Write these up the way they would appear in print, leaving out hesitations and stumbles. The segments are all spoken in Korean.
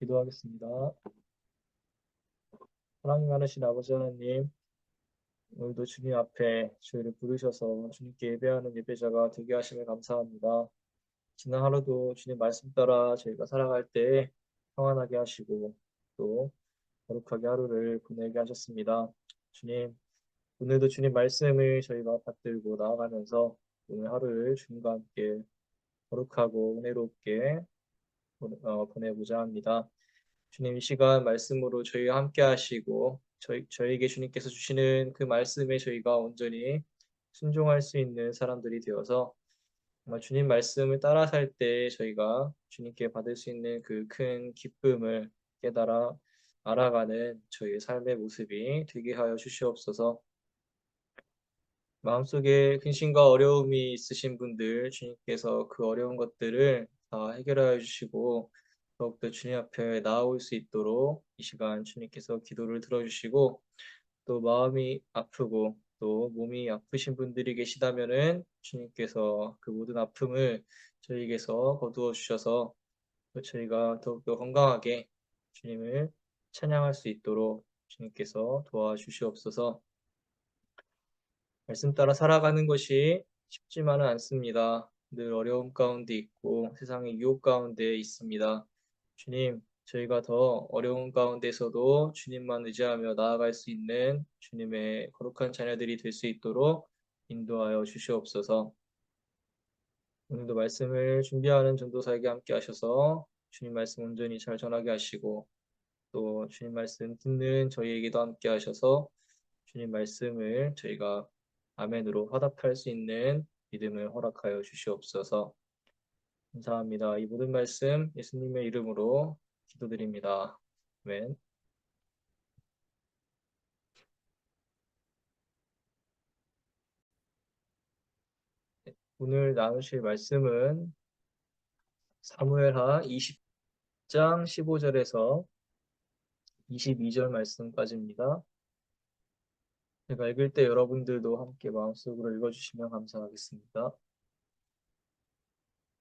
기도하겠습니다. 사랑이 많으신 아버지 하나님, 오늘도 주님 앞에 저희를 부르셔서 주님께 예배하는 예배자가 되게 하심에 감사합니다. 지난 하루도 주님 말씀 따라 저희가 살아갈 때 평안하게 하시고 또 거룩하게 하루를 보내게 하셨습니다. 주님, 오늘도 주님 말씀을 저희가 받들고 나아가면서 오늘 하루를 주님과 함께 거룩하고 은혜롭게 보내고자 합니다. 주님 이 시간 말씀으로 저희와 함께 하시고 저희에게 주님께서 주시는 그 말씀에 저희가 온전히 순종할 수 있는 사람들이 되어서 정말 주님 말씀을 따라 살 때 저희가 주님께 받을 수 있는 그 큰 기쁨을 깨달아 알아가는 저희의 삶의 모습이 되게 하여 주시옵소서. 마음속에 근심과 어려움이 있으신 분들 주님께서 그 어려운 것들을 다 해결하여 주시고 더욱더 주님 앞에 나아올 수 있도록 이 시간 주님께서 기도를 들어주시고 또 마음이 아프고 또 몸이 아프신 분들이 계시다면은 주님께서 그 모든 아픔을 저희에게서 거두어 주셔서 또 저희가 더욱더 건강하게 주님을 찬양할 수 있도록 주님께서 도와주시옵소서. 말씀 따라 살아가는 것이 쉽지만은 않습니다. 늘 어려움 가운데 있고 세상의 유혹 가운데 있습니다. 주님, 저희가 더 어려운 가운데서도 주님만 의지하며 나아갈 수 있는 주님의 거룩한 자녀들이 될 수 있도록 인도하여 주시옵소서. 오늘도 말씀을 준비하는 전도사에게 함께 하셔서 주님 말씀 온전히 잘 전하게 하시고 또 주님 말씀 듣는 저희에게도 함께 하셔서 주님 말씀을 저희가 아멘으로 화답할 수 있는 믿음을 허락하여 주시옵소서. 감사합니다. 이 모든 말씀 예수님의 이름으로 기도드립니다. 아멘. 오늘 나누실 말씀은 사무엘하 20장 15절에서 22절 말씀까지입니다. 제가 읽을 때 여러분들도 함께 마음속으로 읽어주시면 감사하겠습니다.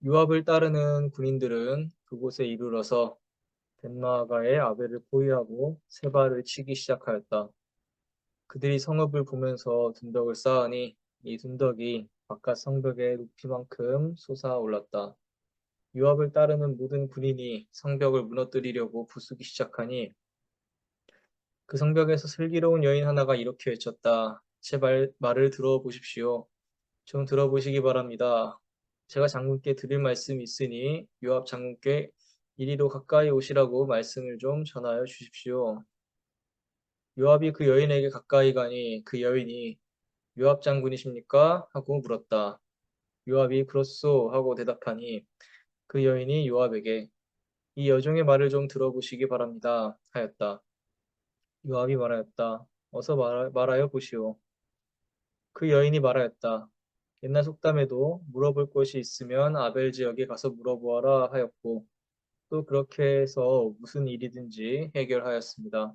요압을 따르는 군인들은 그곳에 이르러서 벤마가의 아벨을 포위하고 세바를 치기 시작하였다. 그들이 성읍을 보면서 둔덕을 쌓으니 이 둔덕이 바깥 성벽의 높이만큼 솟아올랐다. 요압을 따르는 모든 군인이 성벽을 무너뜨리려고 부수기 시작하니 그 성벽에서 슬기로운 여인 하나가 이렇게 외쳤다. 제발 말을 들어보십시오. 좀 들어보시기 바랍니다. 제가 장군께 드릴 말씀이 있으니 요압 장군께 이리로 가까이 오시라고 말씀을 좀 전하여 주십시오. 요압이 그 여인에게 가까이 가니 그 여인이 요압 장군이십니까? 하고 물었다. 요압이 그렇소 하고 대답하니 그 여인이 요압에게 이 여종의 말을 좀 들어보시기 바랍니다 하였다. 요압이 말하였다. 어서 말하여 보시오. 그 여인이 말하였다. 옛날 속담에도 물어볼 것이 있으면 아벨 지역에 가서 물어보아라 하였고 또 그렇게 해서 무슨 일이든지 해결하였습니다.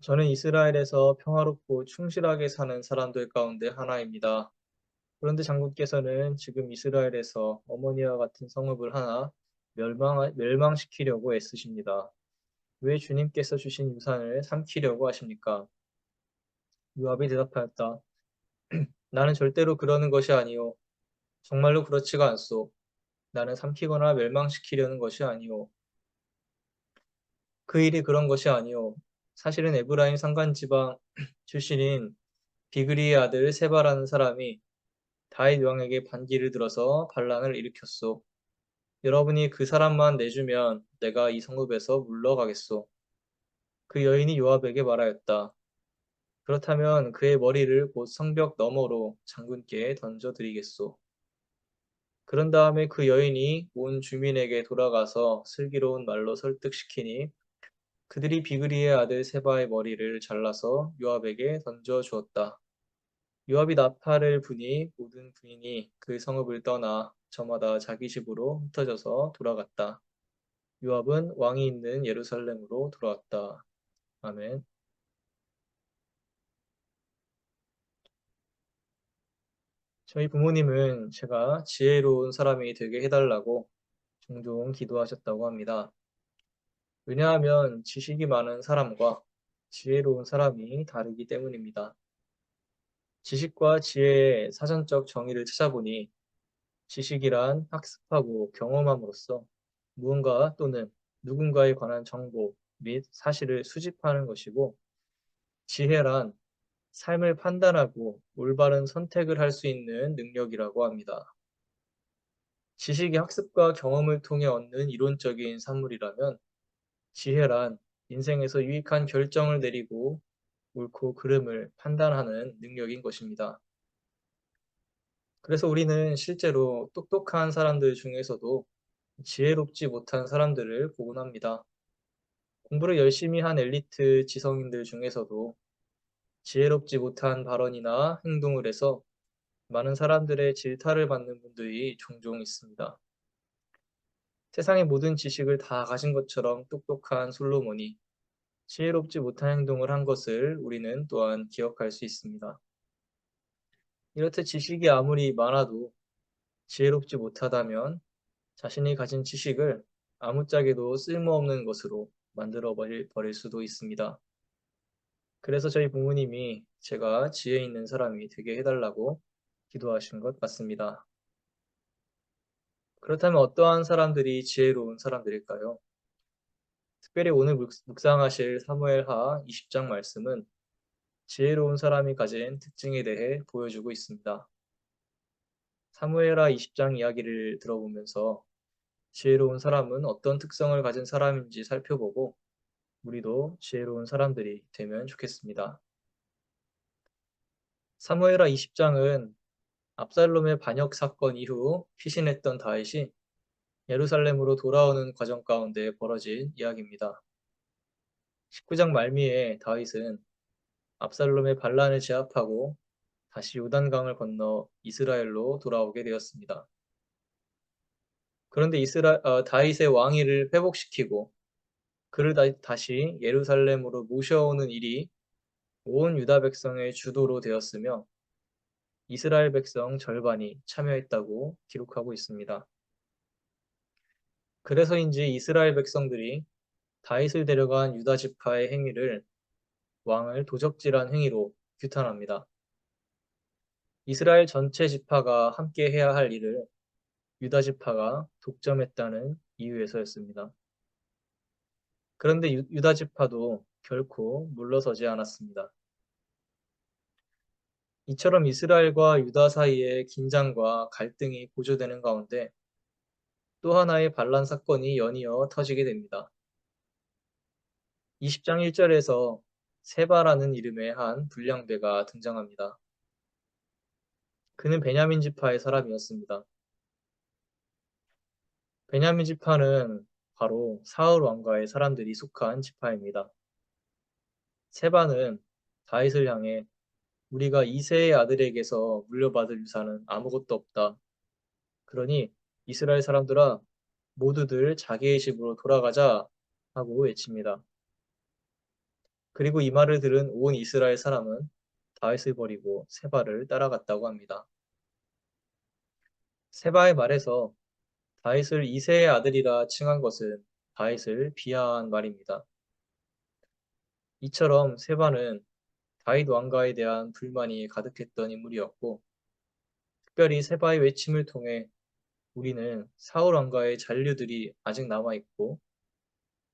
저는 이스라엘에서 평화롭고 충실하게 사는 사람들 가운데 하나입니다. 그런데 장군께서는 지금 이스라엘에서 어머니와 같은 성읍을 하나 멸망시키려고 애쓰십니다. 왜 주님께서 주신 유산을 삼키려고 하십니까? 요압이 대답하였다. 나는 절대로 그러는 것이 아니오. 정말로 그렇지가 않소. 나는 삼키거나 멸망시키려는 것이 아니오. 그 일이 그런 것이 아니오. 사실은 에브라임 산간지방 출신인 비그리의 아들 세바라는 사람이 다윗 왕에게 반기를 들어서 반란을 일으켰소. 여러분이 그 사람만 내주면 내가 이 성읍에서 물러가겠소. 그 여인이 요압에게 말하였다. 그렇다면 그의 머리를 곧 성벽 너머로 장군께 던져드리겠소. 그런 다음에 그 여인이 온 주민에게 돌아가서 슬기로운 말로 설득시키니 그들이 비그리의 아들 세바의 머리를 잘라서 요압에게 던져 주었다. 요압이 나팔을 부니 모든 군인이 그 성읍을 떠나 저마다 자기 집으로 흩어져서 돌아갔다. 요압은 왕이 있는 예루살렘으로 돌아왔다. 아멘. 저희 부모님은 제가 지혜로운 사람이 되게 해달라고 종종 기도하셨다고 합니다. 왜냐하면 지식이 많은 사람과 지혜로운 사람이 다르기 때문입니다. 지식과 지혜의 사전적 정의를 찾아보니 지식이란 학습하고 경험함으로써 무언가 또는 누군가에 관한 정보 및 사실을 수집하는 것이고, 지혜란 삶을 판단하고 올바른 선택을 할 수 있는 능력이라고 합니다. 지식이 학습과 경험을 통해 얻는 이론적인 산물이라면, 지혜란 인생에서 유익한 결정을 내리고 옳고 그름을 판단하는 능력인 것입니다. 그래서 우리는 실제로 똑똑한 사람들 중에서도 지혜롭지 못한 사람들을 보곤 합니다. 공부를 열심히 한 엘리트 지성인들 중에서도 지혜롭지 못한 발언이나 행동을 해서 많은 사람들의 질타를 받는 분들이 종종 있습니다. 세상의 모든 지식을 다 가진 것처럼 똑똑한 솔로몬이 지혜롭지 못한 행동을 한 것을 우리는 또한 기억할 수 있습니다. 이렇듯 지식이 아무리 많아도 지혜롭지 못하다면 자신이 가진 지식을 아무짝에도 쓸모없는 것으로 만들어 버릴 수도 있습니다. 그래서 저희 부모님이 제가 지혜 있는 사람이 되게 해달라고 기도하신 것 같습니다. 그렇다면 어떠한 사람들이 지혜로운 사람들일까요? 특별히 오늘 묵상하실 사무엘하 20장 말씀은 지혜로운 사람이 가진 특징에 대해 보여주고 있습니다. 사무엘하 20장 이야기를 들어보면서 지혜로운 사람은 어떤 특성을 가진 사람인지 살펴보고 우리도 지혜로운 사람들이 되면 좋겠습니다. 사무엘하 20장은 압살롬의 반역 사건 이후 피신했던 다윗이 예루살렘으로 돌아오는 과정 가운데 벌어진 이야기입니다. 19장 말미에 다윗은 압살롬의 반란을 제압하고 다시 요단강을 건너 이스라엘로 돌아오게 되었습니다. 그런데 다윗의 왕위를 회복시키고 그를 다시 예루살렘으로 모셔오는 일이 온 유다 백성의 주도로 되었으며 이스라엘 백성 절반이 참여했다고 기록하고 있습니다. 그래서인지 이스라엘 백성들이 다윗을 데려간 유다 지파의 행위를 왕을 도적질한 행위로 규탄합니다. 이스라엘 전체 지파가 함께 해야 할 일을 유다 지파가 독점했다는 이유에서였습니다. 그런데 유다 지파도 결코 물러서지 않았습니다. 이처럼 이스라엘과 유다 사이의 긴장과 갈등이 고조되는 가운데 또 하나의 반란 사건이 연이어 터지게 됩니다. 20장 1절에서 세바라는 이름의 한 불량배가 등장합니다. 그는 베냐민 지파의 사람이었습니다. 베냐민 지파는 바로 사울 왕가의 사람들이 속한 지파입니다. 세바는 다윗을 향해 우리가 이새의 아들에게서 물려받을 유산은 아무것도 없다. 그러니 이스라엘 사람들아 모두들 자기의 집으로 돌아가자 하고 외칩니다. 그리고 이 말을 들은 온 이스라엘 사람은 다윗을 버리고 세바를 따라갔다고 합니다. 세바의 말에서 다윗을 이새의 아들이라 칭한 것은 다윗을 비하한 말입니다. 이처럼 세바는 다윗 왕가에 대한 불만이 가득했던 인물이었고, 특별히 세바의 외침을 통해 우리는 사울 왕가의 잔류들이 아직 남아있고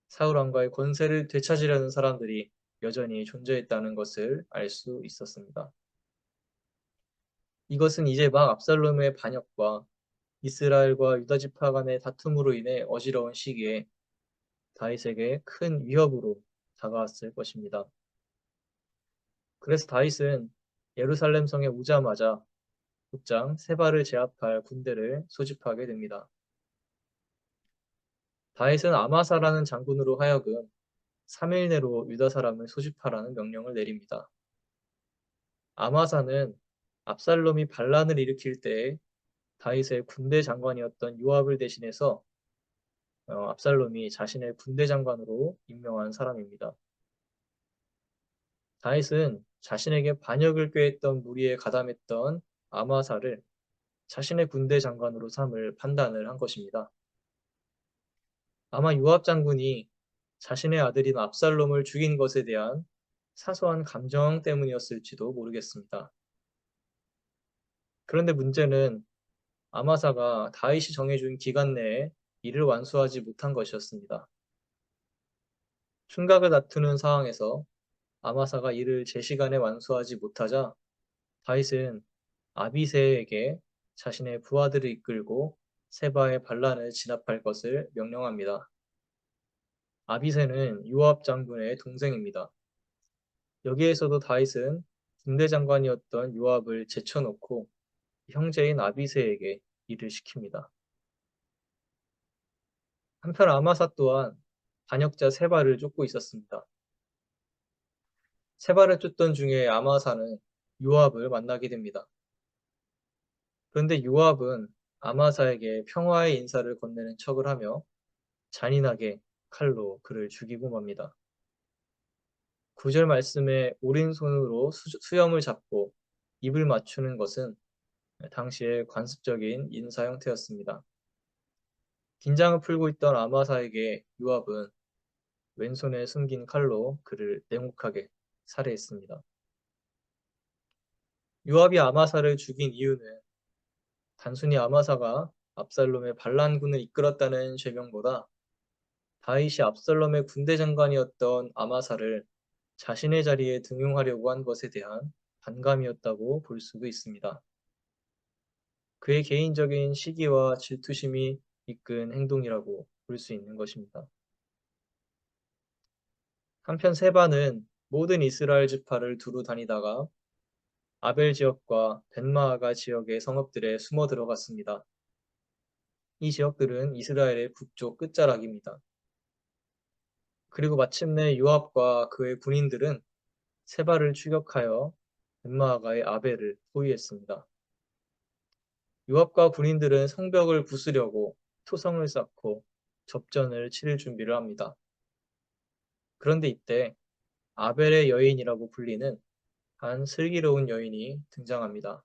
사울 왕가의 권세를 되찾으려는 사람들이 여전히 존재했다는 것을 알 수 있었습니다. 이것은 이제 막 압살롬의 반역과 이스라엘과 유다 지파 간의 다툼으로 인해 어지러운 시기에 다윗에게 큰 위협으로 다가왔을 것입니다. 그래서 다윗은 예루살렘 성에 오자마자 곧장 세바를 제압할 군대를 소집하게 됩니다. 다윗은 아마사라는 장군으로 하여금 3일 내로 유다 사람을 소집하라는 명령을 내립니다. 아마사는 압살롬이 반란을 일으킬 때 다윗의 군대 장관이었던 요압을 대신해서 압살롬이 자신의 군대 장관으로 임명한 사람입니다. 다윗은 자신에게 반역을 꾀했던 무리에 가담했던 아마사를 자신의 군대 장관으로 삼을 판단을 한 것입니다. 아마 요압 장군이 자신의 아들인 압살롬을 죽인 것에 대한 사소한 감정 때문이었을지도 모르겠습니다. 그런데 문제는 아마사가 다윗이 정해준 기간 내에 이를 완수하지 못한 것이었습니다. 흉각을 다투는 상황에서 아마사가 이를 제 시간에 완수하지 못하자 다윗은 아비새에게 자신의 부하들을 이끌고 세바의 반란을 진압할 것을 명령합니다. 아비새는 요압 장군의 동생입니다. 여기에서도 다윗은 군대 장관이었던 요압을 제쳐놓고 형제인 아비새에게 일을 시킵니다. 한편 아마사 또한 반역자 세바를 쫓고 있었습니다. 세바를 쫓던 중에 아마사는 요압을 만나게 됩니다. 그런데 요압은 아마사에게 평화의 인사를 건네는 척을 하며 잔인하게 칼로 그를 죽이고 맙니다. 9절 말씀에 오른손으로 수염을 잡고 입을 맞추는 것은 당시의 관습적인 인사 형태였습니다. 긴장을 풀고 있던 아마사에게 요압은 왼손에 숨긴 칼로 그를 냉혹하게 살해했습니다. 요압이 아마사를 죽인 이유는 단순히 아마사가 압살롬의 반란군을 이끌었다는 죄명보다 다윗이 압살롬의 군대 장관이었던 아마사를 자신의 자리에 등용하려고 한 것에 대한 반감이었다고 볼 수도 있습니다. 그의 개인적인 시기와 질투심이 이끈 행동이라고 볼 수 있는 것입니다. 한편 세바는 모든 이스라엘 지파를 두루 다니다가 아벨 지역과 벤마아가 지역의 성읍들에 숨어 들어갔습니다. 이 지역들은 이스라엘의 북쪽 끝자락입니다. 그리고 마침내 요압과 그의 군인들은 세바를 추격하여 벤마아가의 아벨을 포위했습니다. 요압과 군인들은 성벽을 부수려고 토성을 쌓고 접전을 치를 준비를 합니다. 그런데 이때 아벨의 여인이라고 불리는 한 슬기로운 여인이 등장합니다.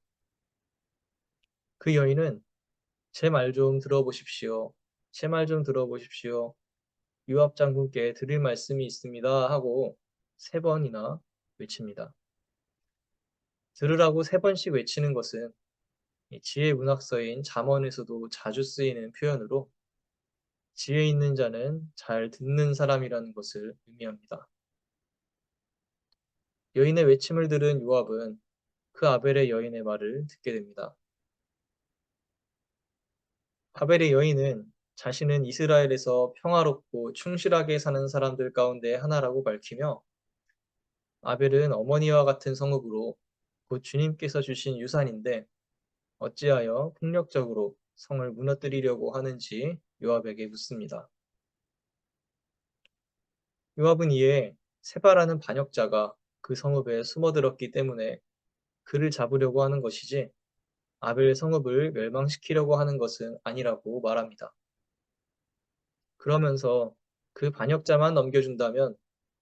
그 여인은 제 말 좀 들어보십시오. 제 말 좀 들어보십시오. 요압 장군께 드릴 말씀이 있습니다 하고 3번이나 외칩니다. 들으라고 3번씩 외치는 것은 지혜 문학서인 잠언에서도 자주 쓰이는 표현으로 지혜 있는 자는 잘 듣는 사람이라는 것을 의미합니다. 여인의 외침을 들은 요압은 그 아벨의 여인의 말을 듣게 됩니다. 아벨의 여인은 자신은 이스라엘에서 평화롭고 충실하게 사는 사람들 가운데 하나라고 밝히며 아벨은 어머니와 같은 성읍으로 곧 주님께서 주신 유산인데 어찌하여 폭력적으로 성을 무너뜨리려고 하는지 요압에게 묻습니다. 요압은 이에 세바라는 반역자가 그 성읍에 숨어들었기 때문에 그를 잡으려고 하는 것이지 아벨 성읍을 멸망시키려고 하는 것은 아니라고 말합니다. 그러면서 그 반역자만 넘겨준다면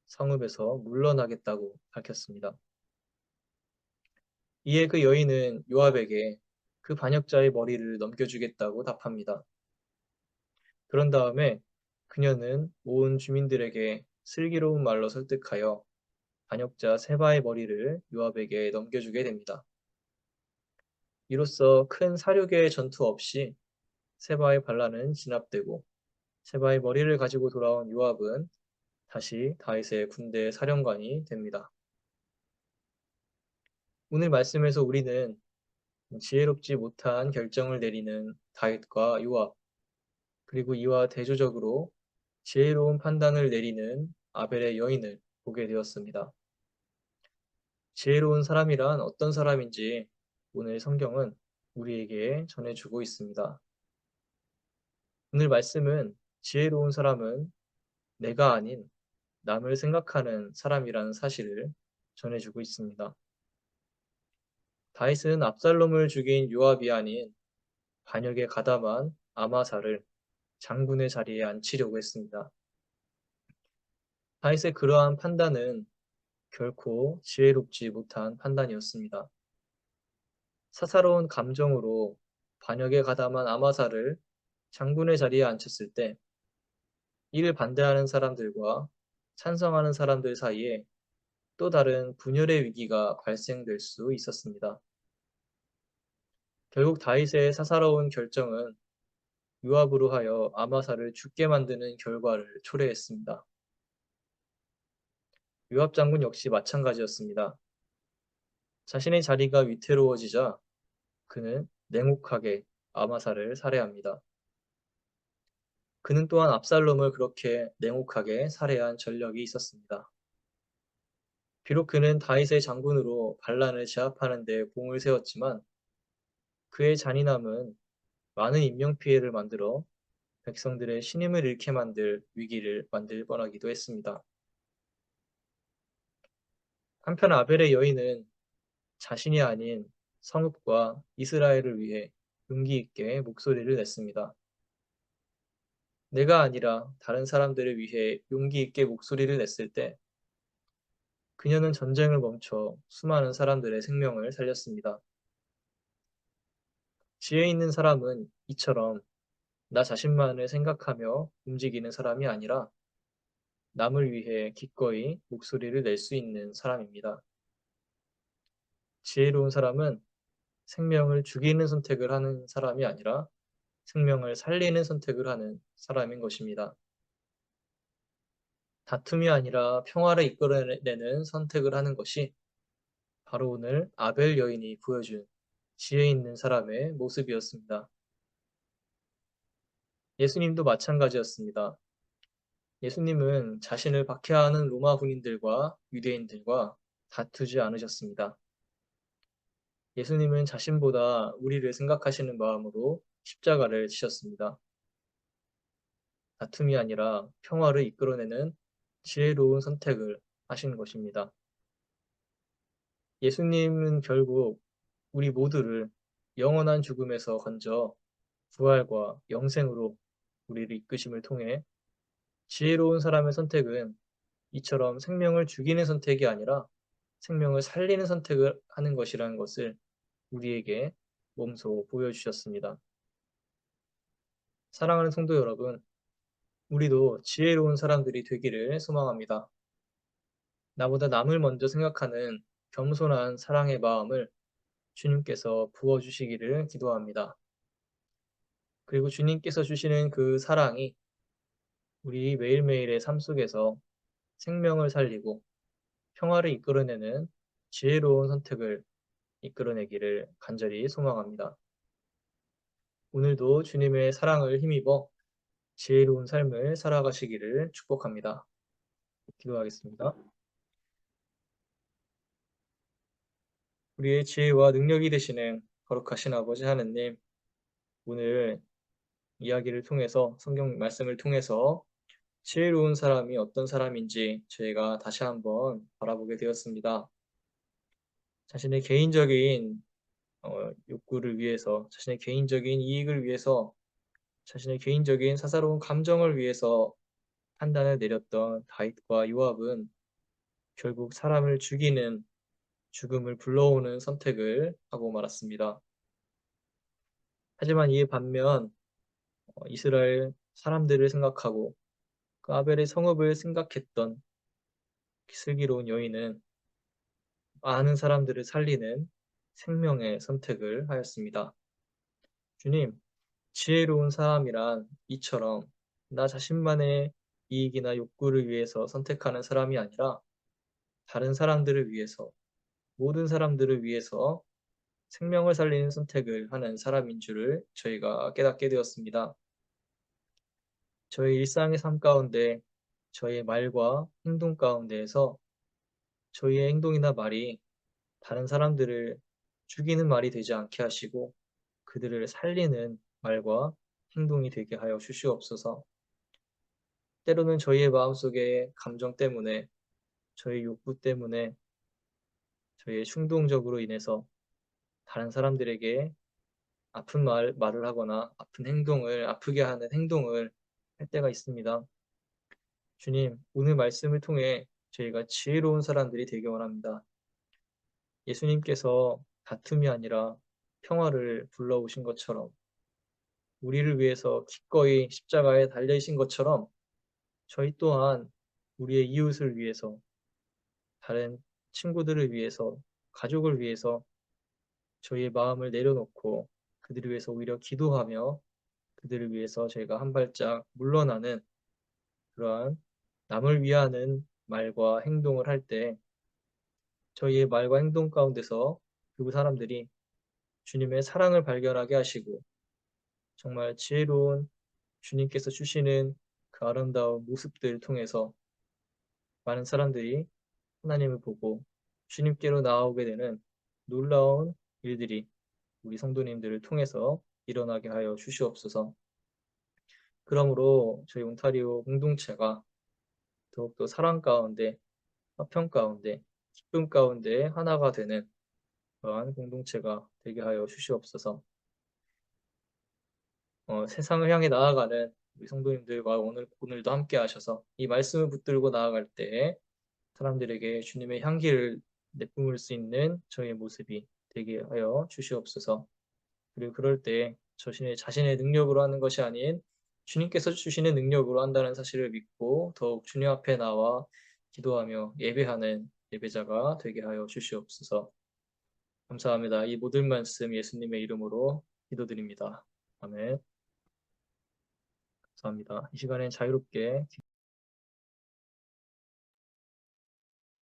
성읍에서 물러나겠다고 밝혔습니다. 이에 그 여인은 요압에게 그 반역자의 머리를 넘겨주겠다고 답합니다. 그런 다음에 그녀는 온 주민들에게 슬기로운 말로 설득하여 반역자 세바의 머리를 요압에게 넘겨주게 됩니다. 이로써 큰 사륙의 전투 없이 세바의 반란은 진압되고 세바의 머리를 가지고 돌아온 요압은 다시 다윗의 군대 사령관이 됩니다. 오늘 말씀에서 우리는 지혜롭지 못한 결정을 내리는 다윗과 요압, 그리고 이와 대조적으로 지혜로운 판단을 내리는 아벨의 여인을 보게 되었습니다. 지혜로운 사람이란 어떤 사람인지 오늘 성경은 우리에게 전해주고 있습니다. 오늘 말씀은 지혜로운 사람은 내가 아닌 남을 생각하는 사람이라는 사실을 전해주고 있습니다. 다윗은 압살롬을 죽인 요압이 아닌 반역에 가담한 아마사를 장군의 자리에 앉히려고 했습니다. 다윗의 그러한 판단은 결코 지혜롭지 못한 판단이었습니다. 사사로운 감정으로 반역에 가담한 아마사를 장군의 자리에 앉혔을 때 이를 반대하는 사람들과 찬성하는 사람들 사이에 또 다른 분열의 위기가 발생될 수 있었습니다. 결국 다윗의 사사로운 결정은 요압으로 하여 아마사를 죽게 만드는 결과를 초래했습니다. 요압 장군 역시 마찬가지였습니다. 자신의 자리가 위태로워지자 그는 냉혹하게 아마사를 살해합니다. 그는 또한 압살롬을 그렇게 냉혹하게 살해한 전력이 있었습니다. 비록 그는 다윗의 장군으로 반란을 제압하는 데 공을 세웠지만 그의 잔인함은 많은 인명피해를 만들어 백성들의 신임을 잃게 만들 위기를 만들 뻔하기도 했습니다. 한편 아벨의 여인은 자신이 아닌 성읍과 이스라엘을 위해 용기 있게 목소리를 냈습니다. 내가 아니라 다른 사람들을 위해 용기 있게 목소리를 냈을 때 그녀는 전쟁을 멈춰 수많은 사람들의 생명을 살렸습니다. 지혜 있는 사람은 이처럼 나 자신만을 생각하며 움직이는 사람이 아니라 남을 위해 기꺼이 목소리를 낼 수 있는 사람입니다. 지혜로운 사람은 생명을 죽이는 선택을 하는 사람이 아니라 생명을 살리는 선택을 하는 사람인 것입니다. 다툼이 아니라 평화를 이끌어내는 선택을 하는 것이 바로 오늘 아벨 여인이 보여준 지혜 있는 사람의 모습이었습니다. 예수님도 마찬가지였습니다. 예수님은 자신을 박해하는 로마 군인들과 유대인들과 다투지 않으셨습니다. 예수님은 자신보다 우리를 생각하시는 마음으로 십자가를 지셨습니다. 다툼이 아니라 평화를 이끌어내는 지혜로운 선택을 하신 것입니다. 예수님은 결국 우리 모두를 영원한 죽음에서 건져 부활과 영생으로 우리를 이끄심을 통해 지혜로운 사람의 선택은 이처럼 생명을 죽이는 선택이 아니라 생명을 살리는 선택을 하는 것이라는 것을 우리에게 몸소 보여주셨습니다. 사랑하는 성도 여러분, 우리도 지혜로운 사람들이 되기를 소망합니다. 나보다 남을 먼저 생각하는 겸손한 사랑의 마음을 주님께서 부어주시기를 기도합니다. 그리고 주님께서 주시는 그 사랑이 우리 매일매일의 삶 속에서 생명을 살리고 평화를 이끌어내는 지혜로운 선택을 이끌어내기를 간절히 소망합니다. 오늘도 주님의 사랑을 힘입어 지혜로운 삶을 살아가시기를 축복합니다. 기도하겠습니다. 우리의 지혜와 능력이 되시는 거룩하신 아버지 하느님, 오늘 이야기를 통해서 성경 말씀을 통해서 지혜로운 사람이 어떤 사람인지 저희가 다시 한번 바라보게 되었습니다. 자신의 개인적인 욕구를 위해서, 자신의 개인적인 이익을 위해서, 자신의 개인적인 사사로운 감정을 위해서 판단을 내렸던 다윗과 요압은 결국 사람을 죽이는 죽음을 불러오는 선택을 하고 말았습니다. 하지만 이에 반면 이스라엘 사람들을 생각하고 그 아벨의 성읍을 생각했던 슬기로운 여인은 많은 사람들을 살리는 생명의 선택을 하였습니다. 주님, 지혜로운 사람이란 이처럼 나 자신만의 이익이나 욕구를 위해서 선택하는 사람이 아니라 다른 사람들을 위해서, 모든 사람들을 위해서 생명을 살리는 선택을 하는 사람인 줄을 저희가 깨닫게 되었습니다. 저희 일상의 삶 가운데 저희의 말과 행동 가운데에서 저희의 행동이나 말이 다른 사람들을 죽이는 말이 되지 않게 하시고 그들을 살리는 말과 행동이 되게 하여 주시옵소서. 때로는 저희의 마음속에 감정 때문에 저희 욕구 때문에 저희의 충동적으로 인해서 다른 사람들에게 아픈 말을 하거나 아프게 하는 행동을 할 때가 있습니다. 주님, 오늘 말씀을 통해 저희가 지혜로운 사람들이 되기 원합니다. 예수님께서 다툼이 아니라 평화를 불러오신 것처럼 우리를 위해서 기꺼이 십자가에 달려이신 것처럼 저희 또한 우리의 이웃을 위해서, 다른 친구들을 위해서, 가족을 위해서 저희의 마음을 내려놓고 그들을 위해서 오히려 기도하며 그들을 위해서 저희가 한 발짝 물러나는 그러한 남을 위하는 말과 행동을 할 때 저희의 말과 행동 가운데서 그 사람들이 주님의 사랑을 발견하게 하시고 정말 지혜로운 주님께서 주시는 그 아름다운 모습들을 통해서 많은 사람들이 하나님을 보고 주님께로 나아오게 되는 놀라운 일들이 우리 성도님들을 통해서 일어나게 하여 주시옵소서. 그러므로 저희 온타리오 공동체가 더욱더 사랑 가운데, 화평 가운데, 기쁨 가운데 하나가 되는 그러한 공동체가 되게 하여 주시옵소서. 세상을 향해 나아가는 우리 성도님들과 오늘도 함께 하셔서 이 말씀을 붙들고 나아갈 때 사람들에게 주님의 향기를 내뿜을 수 있는 저희의 모습이 되게 하여 주시옵소서. 그리고 그럴 때 자신의 능력으로 하는 것이 아닌 주님께서 주시는 능력으로 한다는 사실을 믿고 더욱 주님 앞에 나와 기도하며 예배하는 예배자가 되게 하여 주시옵소서. 감사합니다. 이 모든 말씀 예수님의 이름으로 기도드립니다. 아멘. 감사합니다. 이 시간엔 자유롭게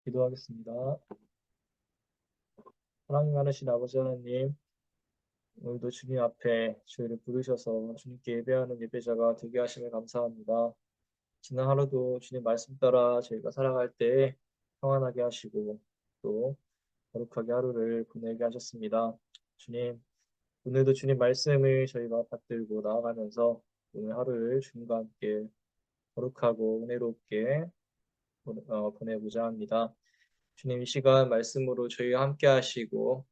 기도하겠습니다. 사랑이 많으신 아버지 하나님, 오늘도 주님 앞에 저희를 부르셔서 주님께 예배하는 예배자가 되게 하심을 감사합니다. 지난 하루도 주님 말씀 따라 저희가 살아갈 때 평안하게 하시고 또 거룩하게 하루를 보내게 하셨습니다. 주님, 오늘도 주님 말씀을 저희가 받들고 나아가면서 오늘 하루를 주님과 함께 거룩하고 은혜롭게 보내고자 합니다. 주님 이 시간 말씀으로 저희와 함께 하시고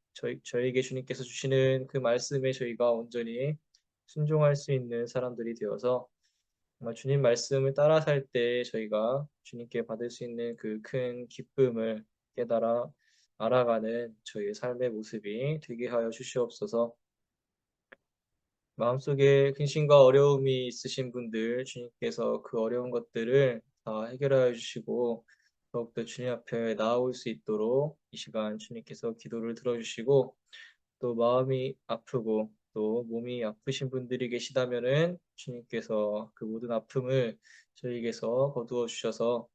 저희에게 주님께서 주시는 그 말씀에 저희가 온전히 순종할 수 있는 사람들이 되어서 정말 주님 말씀을 따라 살 때 저희가 주님께 받을 수 있는 그 큰 기쁨을 깨달아 알아가는 저희의 삶의 모습이 되게 하여 주시옵소서. 마음속에 근심과 어려움이 있으신 분들 주님께서 그 어려운 것들을 다 해결하여 주시고 더욱더 주님 앞에 나아올 수 있도록 이 시간 주님께서 기도를 들어주시고 또 마음이 아프고 또 몸이 아프신 분들이 계시다면은 주님께서 그 모든 아픔을 저희에게서 거두어 주셔서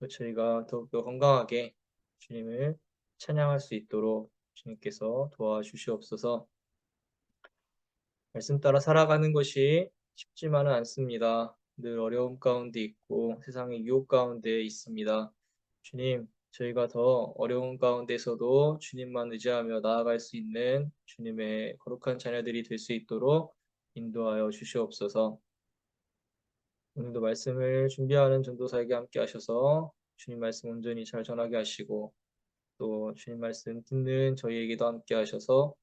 저희가 더욱더 건강하게 주님을 찬양할 수 있도록 주님께서 도와주시옵소서. 말씀 따라 살아가는 것이 쉽지만은 않습니다. 늘 어려움 가운데 있고 세상의 유혹 가운데 있습니다. 주님, 저희가 더 어려운 가운데서도 주님만 의지하며 나아갈 수 있는 주님의 거룩한 자녀들이 될 수 있도록 인도하여 주시옵소서. 오늘도 말씀을 준비하는 전도사에게 함께 하셔서 주님 말씀 온전히 잘 전하게 하시고 또 주님 말씀 듣는 저희에게도 함께 하셔서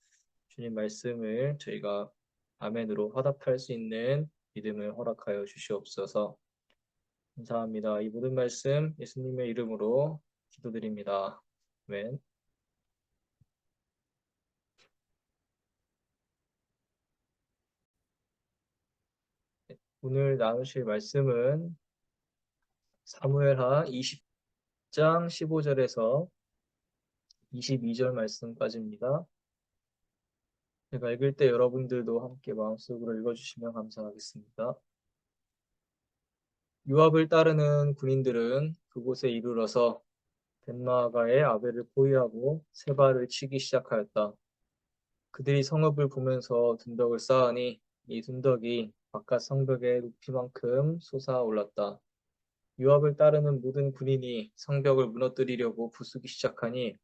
주님 말씀을 저희가 아멘으로 화답할 수 있는 믿음을 허락하여 주시옵소서. 감사합니다. 이 모든 말씀 예수님의 이름으로 기도드립니다. 아멘. 오늘 나누실 말씀은 사무엘하 20장 15절에서 22절 말씀까지입니다. 제가 읽을 때 여러분들도 함께 마음속으로 읽어주시면 감사하겠습니다. 요압을 따르는 군인들은 그곳에 이르러서 벤마가의 아벨을 포위하고 세 발을 치기 시작하였다. 그들이 성읍을 보면서 둔덕을 쌓으니 이 둔덕이 바깥 성벽의 높이만큼 솟아올랐다. 요압을 따르는 모든 군인이 성벽을 무너뜨리려고 부수기 시작하니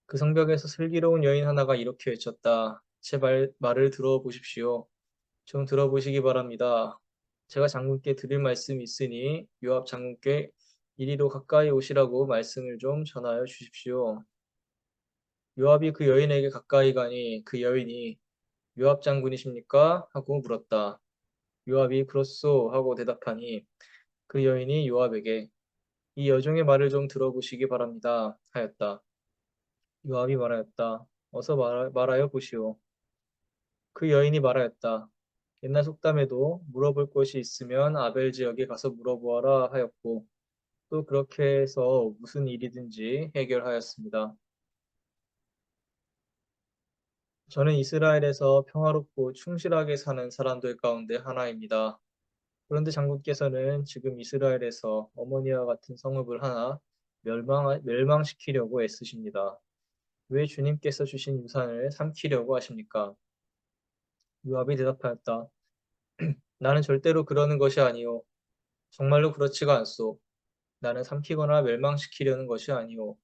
그 성벽에서 슬기로운 여인 하나가 이렇게 외쳤다. 제발 말을 들어보십시오. 좀 들어보시기 바랍니다. 제가 장군께 드릴 말씀이 있으니 요압 장군께 이리로 가까이 오시라고 말씀을 좀 전하여 주십시오. 요압이 그 여인에게 가까이 가니 그 여인이 요압 장군이십니까? 하고 물었다. 요압이 그렇소 하고 대답하니 그 여인이 요압에게 이 여종의 말을 좀 들어보시기 바랍니다 하였다. 요압이 말하였다. 어서 말하여 보시오. 그 여인이 말하였다. 옛날 속담에도 물어볼 것이 있으면 아벨 지역에 가서 물어보아라 하였고 또 그렇게 해서 무슨 일이든지 해결하였습니다. 저는 이스라엘에서 평화롭고 충실하게 사는 사람들 가운데 하나입니다. 그런데 장군께서는 지금 이스라엘에서 어머니와 같은 성읍을 하나 멸망시키려고 애쓰십니다. 왜 주님께서 주신 유산을 삼키려고 하십니까? 요압이 대답하였다. 나는 절대로 그러는 것이 아니오. 정말로 그렇지가 않소. 나는 삼키거나 멸망시키려는 것이 아니오.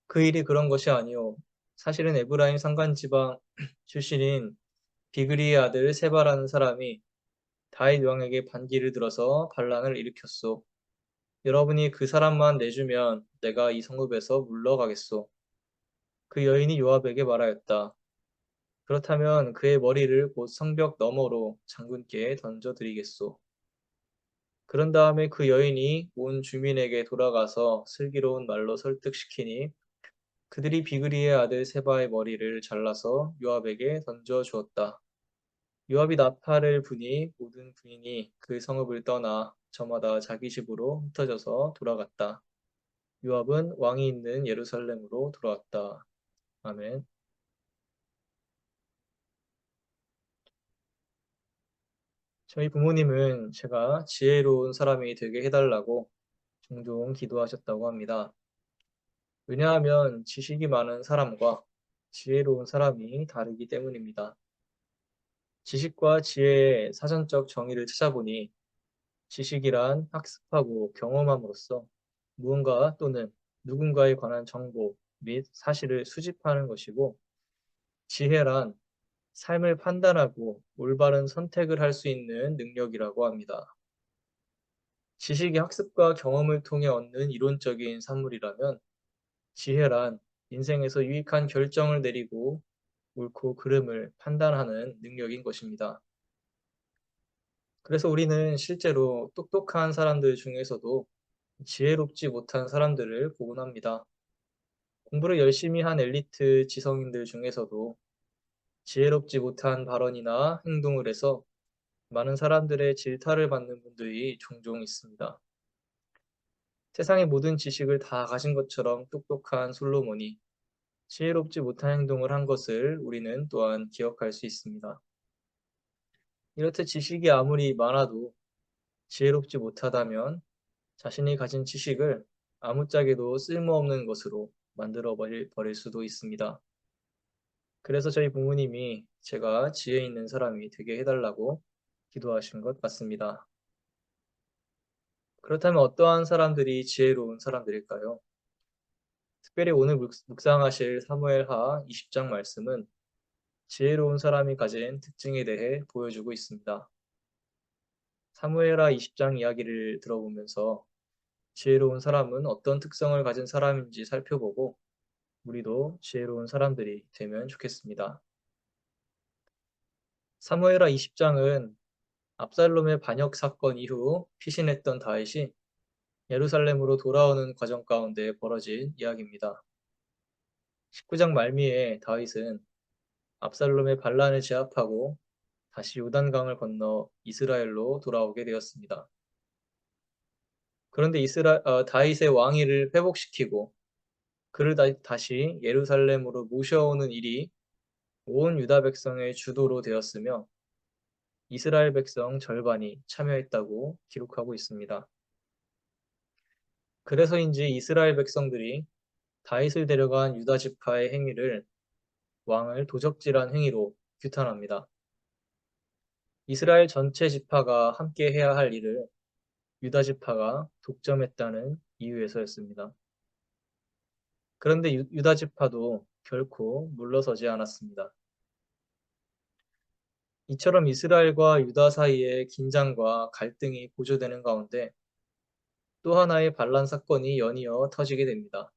그 일이 그런 것이 아니오. 사실은 에브라임 산간지방 출신인 비그리의 아들 세바라는 사람이 다윗 왕에게 반기를 들어서 반란을 일으켰소. 여러분이 그 사람만 내주면 내가 이 성읍에서 물러가겠소. 그 여인이 요압에게 말하였다. 그렇다면 그의 머리를 곧 성벽 너머로 장군께 던져드리겠소. 그런 다음에 그 여인이 온 주민에게 돌아가서 슬기로운 말로 설득시키니 그들이 비그리의 아들 세바의 머리를 잘라서 요압에게 던져 주었다. 요압이 나팔을 부니 모든 군인이 그 성읍을 떠나 저마다 자기 집으로 흩어져서 돌아갔다. 요압은 왕이 있는 예루살렘으로 돌아왔다. 아멘. 저희 부모님은 제가 지혜로운 사람이 되게 해달라고 종종 기도하셨다고 합니다. 왜냐하면 지식이 많은 사람과 지혜로운 사람이 다르기 때문입니다. 지식과 지혜의 사전적 정의를 찾아보니 지식이란 학습하고 경험함으로써 무언가 또는 누군가에 관한 정보 및 사실을 수집하는 것이고 지혜란 삶을 판단하고 올바른 선택을 할 수 있는 능력이라고 합니다. 지식이 학습과 경험을 통해 얻는 이론적인 산물이라면 지혜란 인생에서 유익한 결정을 내리고 옳고 그름을 판단하는 능력인 것입니다. 그래서 우리는 실제로 똑똑한 사람들 중에서도 지혜롭지 못한 사람들을 보곤 합니다. 공부를 열심히 한 엘리트 지성인들 중에서도 지혜롭지 못한 발언이나 행동을 해서 많은 사람들의 질타를 받는 분들이 종종 있습니다. 세상의 모든 지식을 다 가진 것처럼 똑똑한 솔로몬이 지혜롭지 못한 행동을 한 것을 우리는 또한 기억할 수 있습니다. 이렇듯 지식이 아무리 많아도 지혜롭지 못하다면 자신이 가진 지식을 아무짝에도 쓸모없는 것으로 만들어 버릴 수도 있습니다. 그래서 저희 부모님이 제가 지혜 있는 사람이 되게 해달라고 기도하신 것 같습니다. 그렇다면 어떠한 사람들이 지혜로운 사람들일까요? 특별히 오늘 묵상하실 사무엘하 20장 말씀은 지혜로운 사람이 가진 특징에 대해 보여주고 있습니다. 사무엘하 20장 이야기를 들어보면서 지혜로운 사람은 어떤 특성을 가진 사람인지 살펴보고 우리도 지혜로운 사람들이 되면 좋겠습니다. 사무엘하 20장은 압살롬의 반역 사건 이후 피신했던 다윗이 예루살렘으로 돌아오는 과정 가운데 벌어진 이야기입니다. 19장 말미에 다윗은 압살롬의 반란을 제압하고 다시 요단강을 건너 이스라엘로 돌아오게 되었습니다. 그런데 다윗의 왕위를 회복시키고 그를 다시 예루살렘으로 모셔오는 일이 온 유다 백성의 주도로 되었으며 이스라엘 백성 절반이 참여했다고 기록하고 있습니다. 그래서인지 이스라엘 백성들이 다윗을 데려간 유다 지파의 행위를 왕을 도적질한 행위로 규탄합니다. 이스라엘 전체 지파가 함께 해야 할 일을 유다 지파가 독점했다는 이유에서였습니다. 그런데 유다 지파도 결코 물러서지 않았습니다. 이처럼 이스라엘과 유다 사이의 긴장과 갈등이 고조되는 가운데 또 하나의 반란 사건이 연이어 터지게 됩니다.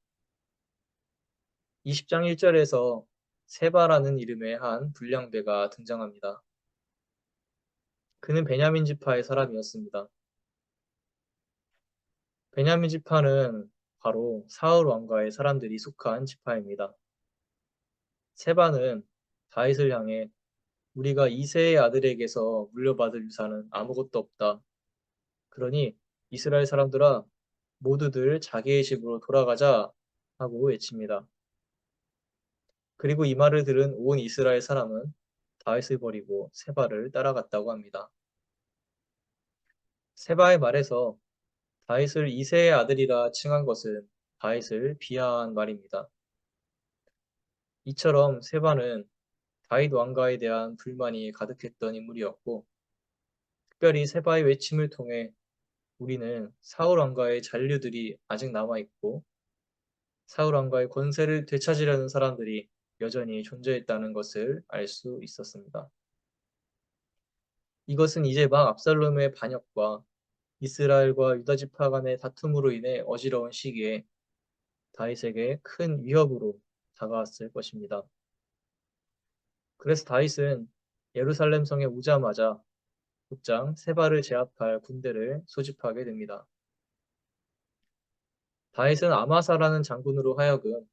20장 1절에서 세바라는 이름의 한 불량배가 등장합니다. 그는 베냐민 지파의 사람이었습니다. 베냐민 지파는 바로 사울 왕가의 사람들이 속한 지파입니다. 세바는 다윗을 향해 우리가 이세의 아들에게서 물려받을 유산은 아무것도 없다. 그러니 이스라엘 사람들아 모두들 자기의 집으로 돌아가자 하고 외칩니다. 그리고 이 말을 들은 온 이스라엘 사람은 다윗을 버리고 세바를 따라갔다고 합니다. 세바의 말에서 다윗을 이새의 아들이라 칭한 것은 다윗을 비하한 말입니다. 이처럼 세바는 다윗 왕가에 대한 불만이 가득했던 인물이었고, 특별히 세바의 외침을 통해 우리는 사울 왕가의 잔류들이 아직 남아있고, 사울 왕가의 권세를 되찾으려는 사람들이 여전히 존재했다는 것을 알 수 있었습니다. 이것은 이제 막 압살롬의 반역과 이스라엘과 유다 지파 간의 다툼으로 인해 어지러운 시기에 다윗에게 큰 위협으로 다가왔을 것입니다. 그래서 다윗은 예루살렘 성에 오자마자 곧장 세바를 제압할 군대를 소집하게 됩니다. 다윗은 아마사라는 장군으로 하여금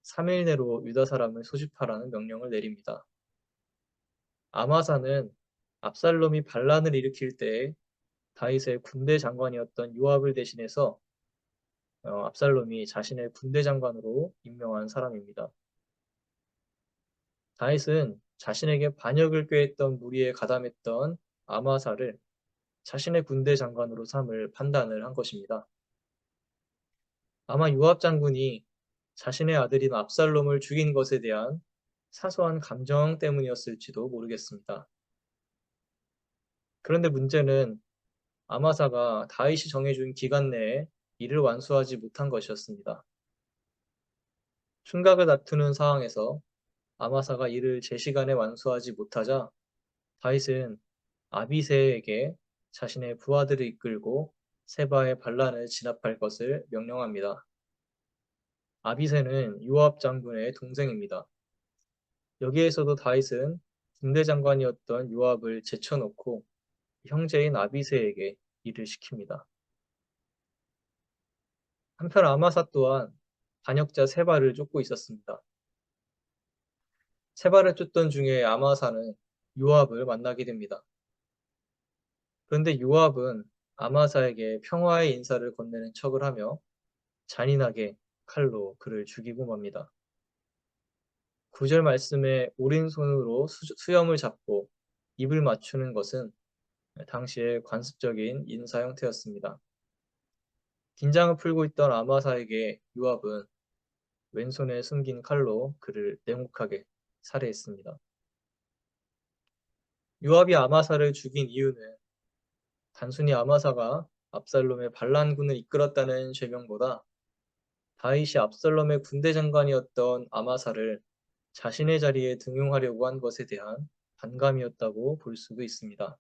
3일 내로 유다 사람을 소집하라는 명령을 내립니다. 아마사는 압살롬이 반란을 일으킬 때에 다윗의 군대 장관이었던 요압을 대신해서 압살롬이 자신의 군대 장관으로 임명한 사람입니다. 다윗은 자신에게 반역을 꾀했던 무리에 가담했던 아마사를 자신의 군대 장관으로 삼을 판단을 한 것입니다. 아마 요압 장군이 자신의 아들인 압살롬을 죽인 것에 대한 사소한 감정 때문이었을지도 모르겠습니다. 그런데 문제는 아마사가 다윗이 정해준 기간 내에 이를 완수하지 못한 것이었습니다. 흉각을 다투는 상황에서 아마사가 이를 제 시간에 완수하지 못하자 다윗은 아비새에게 자신의 부하들을 이끌고 세바의 반란을 진압할 것을 명령합니다. 아비새는 요압 장군의 동생입니다. 여기에서도 다윗은 군대 장관이었던 요압을 제쳐놓고 형제인 아비새에게 일을 시킵니다. 한편 아마사 또한 반역자 세바를 쫓고 있었습니다. 세바를 쫓던 중에 아마사는 요압을 만나게 됩니다. 그런데 요압은 아마사에게 평화의 인사를 건네는 척을 하며 잔인하게 칼로 그를 죽이고 맙니다. 9절 말씀에 오른손으로 수염을 잡고 입을 맞추는 것은 당시의 관습적인 인사 형태였습니다. 긴장을 풀고 있던 아마사에게 요압은 왼손에 숨긴 칼로 그를 냉혹하게 살해했습니다. 요압이 아마사를 죽인 이유는 단순히 아마사가 압살롬의 반란군을 이끌었다는 죄명보다 다윗이 압살롬의 군대 장관이었던 아마사를 자신의 자리에 등용하려고 한 것에 대한 반감이었다고 볼 수도 있습니다.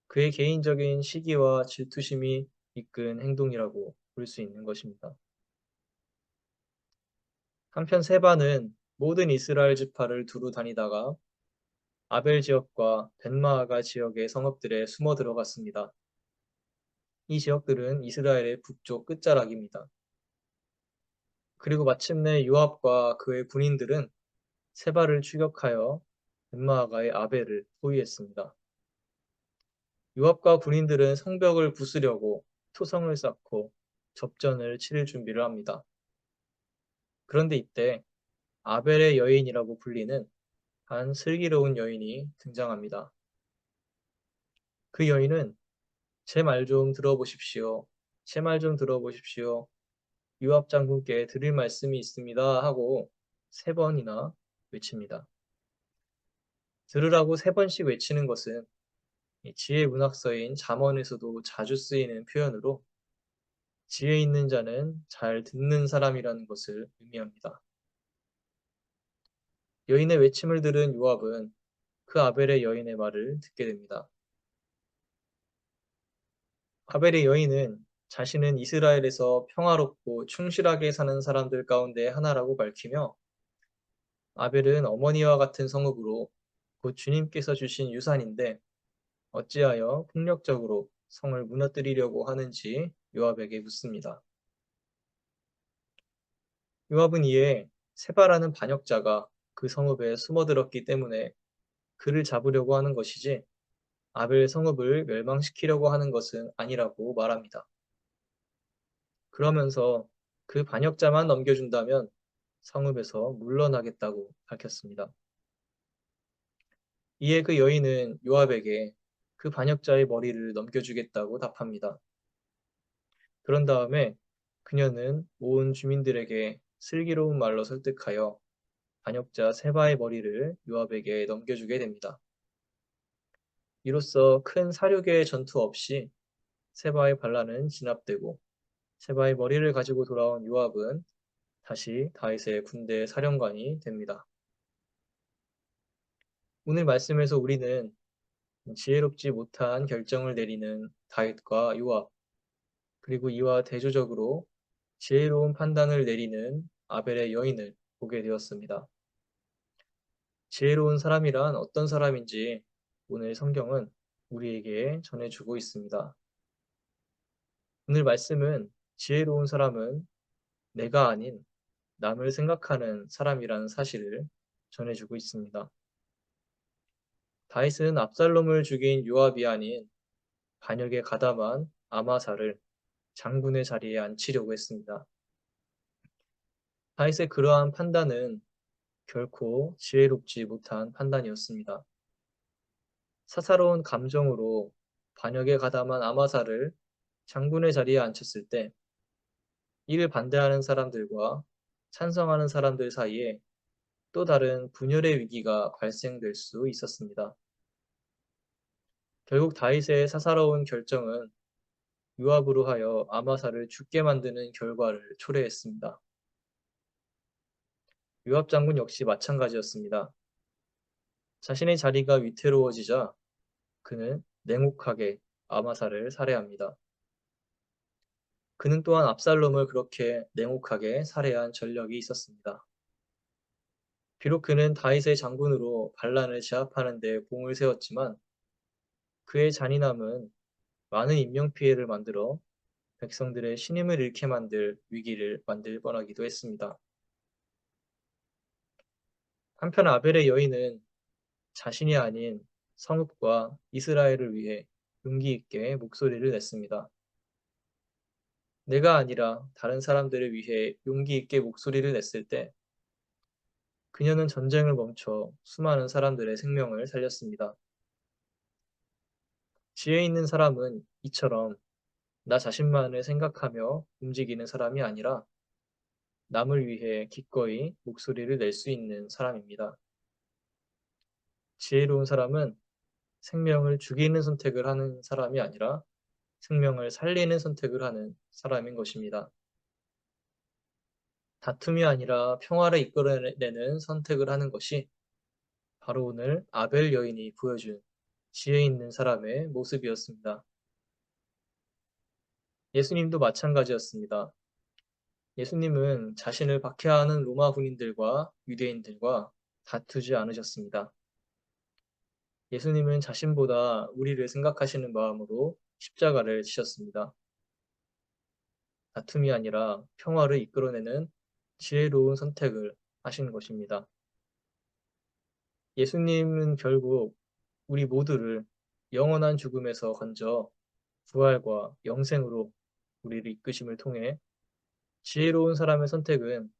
그의 개인적인 시기와 질투심이 이끈 행동이라고 볼 수 있는 것입니다. 한편 세바는 모든 이스라엘 지파를 두루 다니다가 아벨 지역과 벤마아가 지역의 성읍들에 숨어 들어갔습니다. 이 지역들은 이스라엘의 북쪽 끝자락입니다. 그리고 마침내 요압과 그의 군인들은 세바를 추격하여 벤마아가의 아벨을 포위했습니다. 요압과 군인들은 성벽을 부수려고 토성을 쌓고 접전을 치를 준비를 합니다. 그런데 이때 아벨의 여인이라고 불리는 한 슬기로운 여인이 등장합니다. 그 여인은 제 말 좀 들어보십시오. 제 말 좀 들어보십시오. 요압 장군께 드릴 말씀이 있습니다 하고 3번이나 외칩니다. 들으라고 3번씩 외치는 것은 지혜 문학서인 잠언에서도 자주 쓰이는 표현으로 지혜 있는 자는 잘 듣는 사람이라는 것을 의미합니다. 여인의 외침을 들은 요압은 그 아벨의 여인의 말을 듣게 됩니다. 아벨의 여인은 자신은 이스라엘에서 평화롭고 충실하게 사는 사람들 가운데 하나라고 밝히며 아벨은 어머니와 같은 성읍으로 곧 주님께서 주신 유산인데 어찌하여 폭력적으로 성을 무너뜨리려고 하는지 요압에게 묻습니다. 요압은 이에 세바라는 반역자가 그 성읍에 숨어들었기 때문에 그를 잡으려고 하는 것이지 아벨 성읍을 멸망시키려고 하는 것은 아니라고 말합니다. 그러면서 그 반역자만 넘겨준다면 성읍에서 물러나겠다고 밝혔습니다. 이에 그 여인은 요압에게 그 반역자의 머리를 넘겨주겠다고 답합니다. 그런 다음에 그녀는 온 주민들에게 슬기로운 말로 설득하여 반역자 세바의 머리를 요압에게 넘겨주게 됩니다. 이로써 큰 사륙의 전투 없이 세바의 반란은 진압되고 세바의 머리를 가지고 돌아온 요압은 다시 다윗의 군대 사령관이 됩니다. 오늘 말씀에서 우리는 지혜롭지 못한 결정을 내리는 다윗과 요압, 그리고 이와 대조적으로 지혜로운 판단을 내리는 아벨의 여인을 보게 되었습니다. 지혜로운 사람이란 어떤 사람인지 오늘 성경은 우리에게 전해주고 있습니다. 오늘 말씀은 지혜로운 사람은 내가 아닌 남을 생각하는 사람이라는 사실을 전해주고 있습니다. 다윗은 압살롬을 죽인 요압이 아닌 반역에 가담한 아마사를 장군의 자리에 앉히려고 했습니다. 다윗의 그러한 판단은 결코 지혜롭지 못한 판단이었습니다. 사사로운 감정으로 반역에 가담한 아마사를 장군의 자리에 앉혔을 때 이를 반대하는 사람들과 찬성하는 사람들 사이에 또 다른 분열의 위기가 발생될 수 있었습니다. 결국 다윗의 사사로운 결정은 요압으로 하여 아마사를 죽게 만드는 결과를 초래했습니다. 요압 장군 역시 마찬가지였습니다. 자신의 자리가 위태로워지자 그는 냉혹하게 아마사를 살해합니다. 그는 또한 압살롬을 그렇게 냉혹하게 살해한 전력이 있었습니다. 비록 그는 다윗의 장군으로 반란을 제압하는 데 공을 세웠지만 그의 잔인함은 많은 인명피해를 만들어 백성들의 신임을 잃게 만들 위기를 만들 뻔하기도 했습니다. 한편 아벨의 여인은 자신이 아닌 성읍과 이스라엘을 위해 용기 있게 목소리를 냈습니다. 내가 아니라 다른 사람들을 위해 용기 있게 목소리를 냈을 때 그녀는 전쟁을 멈춰 수많은 사람들의 생명을 살렸습니다. 지혜 있는 사람은 이처럼 나 자신만을 생각하며 움직이는 사람이 아니라 남을 위해 기꺼이 목소리를 낼 수 있는 사람입니다. 지혜로운 사람은 생명을 죽이는 선택을 하는 사람이 아니라 생명을 살리는 선택을 하는 사람인 것입니다. 다툼이 아니라 평화를 이끌어내는 선택을 하는 것이 바로 오늘 아벨 여인이 보여준 지혜 있는 사람의 모습이었습니다. 예수님도 마찬가지였습니다. 예수님은 자신을 박해하는 로마 군인들과 유대인들과 다투지 않으셨습니다. 예수님은 자신보다 우리를 생각하시는 마음으로 십자가를 지셨습니다. 다툼이 아니라 평화를 이끌어내는 지혜로운 선택을 하신 것입니다. 예수님은 결국 우리 모두를 영원한 죽음에서 건져 부활과 영생으로 우리를 이끄심을 통해 지혜로운 사람의 선택은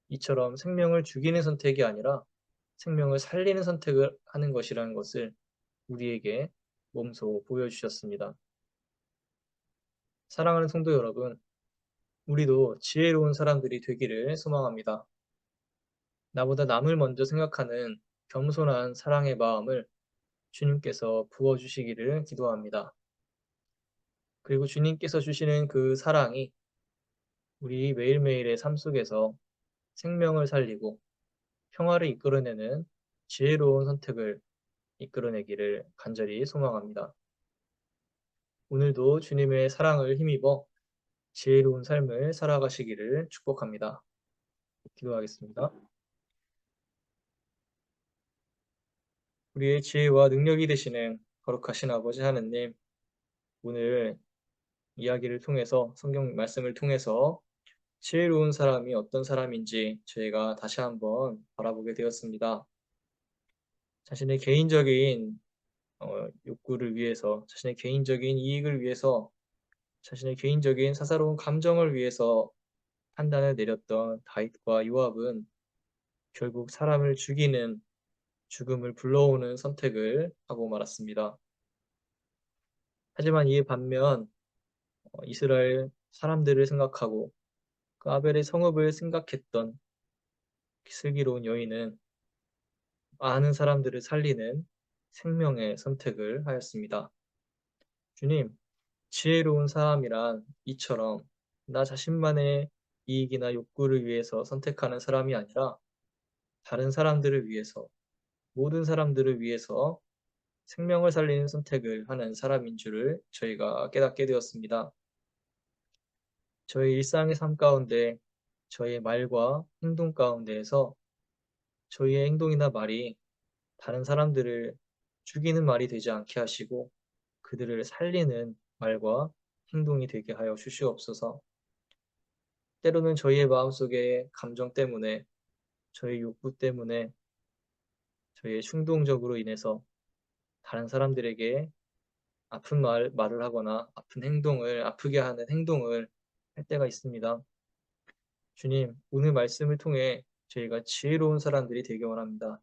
이처럼 생명을 죽이는 선택이 아니라 생명을 살리는 선택을 하는 것이라는 것을 우리에게 몸소 보여주셨습니다. 사랑하는 성도 여러분, 우리도 지혜로운 사람들이 되기를 소망합니다. 나보다 남을 먼저 생각하는 겸손한 사랑의 마음을 주님께서 부어주시기를 기도합니다. 그리고 주님께서 주시는 그 사랑이 우리 매일매일의 삶 속에서 생명을 살리고 평화를 이끌어내는 지혜로운 선택을 이끌어내기를 간절히 소망합니다. 오늘도 주님의 사랑을 힘입어 지혜로운 삶을 살아가시기를 축복합니다. 기도하겠습니다. 우리의 지혜와 능력이 되시는 거룩하신 아버지 하느님, 오늘 이야기를 통해서 성경 말씀을 통해서 지혜로운 사람이 어떤 사람인지 저희가 다시 한번 바라보게 되었습니다. 자신의 개인적인 욕구를 위해서, 자신의 개인적인 이익을 위해서, 자신의 개인적인 사사로운 감정을 위해서 판단을 내렸던 다윗과 요압은 결국 사람을 죽이는, 죽음을 불러오는 선택을 하고 말았습니다. 하지만 이에 반면 이스라엘 사람들을 생각하고 그 아벨의 성읍을 생각했던 슬기로운 여인은 많은 사람들을 살리는 생명의 선택을 하였습니다. 주님, 지혜로운 사람이란 이처럼 나 자신만의 이익이나 욕구를 위해서 선택하는 사람이 아니라 다른 사람들을 위해서, 모든 사람들을 위해서 생명을 살리는 선택을 하는 사람인 줄을 저희가 깨닫게 되었습니다. 저희 일상의 삶 가운데 저희의 말과 행동 가운데에서 저희의 행동이나 말이 다른 사람들을 죽이는 말이 되지 않게 하시고 그들을 살리는 말과 행동이 되게 하여 주시옵소서. 때로는 저희의 마음속에 감정 때문에, 저희 욕구 때문에, 저희의 충동적으로 인해서 다른 사람들에게 아픈 말을 하거나 아픈 행동을, 아프게 하는 행동을 할 때가 있습니다. 주님, 오늘 말씀을 통해 저희가 지혜로운 사람들이 되기 원합니다.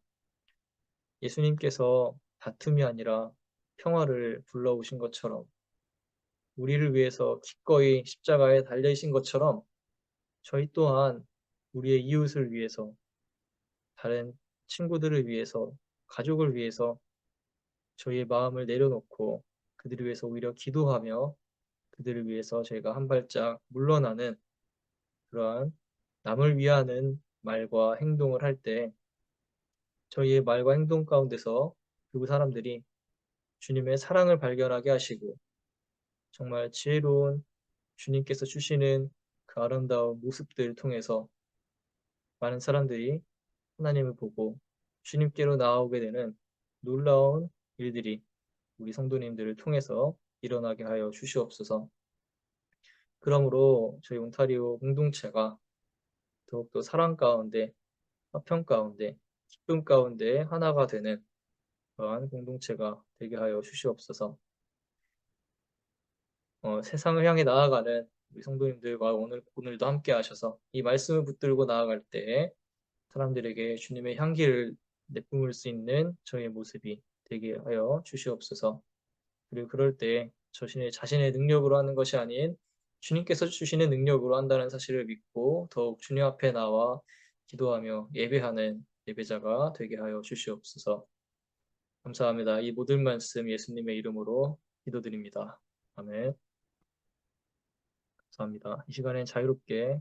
예수님께서 다툼이 아니라 평화를 불러오신 것처럼 우리를 위해서 기꺼이 십자가에 달리신 것처럼 저희 또한 우리의 이웃을 위해서, 다른 친구들을 위해서, 가족을 위해서 저희의 마음을 내려놓고 그들을 위해서 오히려 기도하며 그들을 위해서 저희가 한 발짝 물러나는 그러한 남을 위하는 말과 행동을 할 때 저희의 말과 행동 가운데서 그 사람들이 주님의 사랑을 발견하게 하시고 정말 지혜로운 주님께서 주시는 그 아름다운 모습들을 통해서 많은 사람들이 하나님을 보고 주님께로 나아오게 되는 놀라운 일들이 우리 성도님들을 통해서 일어나게 하여 주시옵소서. 그러므로 저희 온타리오 공동체가 더욱더 사랑 가운데, 화평 가운데, 기쁨 가운데 하나가 되는 그러한 공동체가 되게 하여 주시옵소서. 세상을 향해 나아가는 우리 성도님들과 오늘도 함께 하셔서 이 말씀을 붙들고 나아갈 때 사람들에게 주님의 향기를 내뿜을 수 있는 저희의 모습이 되게 하여 주시옵소서. 그리고 그럴 때 자신의 능력으로 하는 것이 아닌 주님께서 주시는 능력으로 한다는 사실을 믿고 더욱 주님 앞에 나와 기도하며 예배하는 예배자가 되게 하여 주시옵소서. 감사합니다. 이 모든 말씀 예수님의 이름으로 기도드립니다. 아멘. 감사합니다. 이 시간엔 자유롭게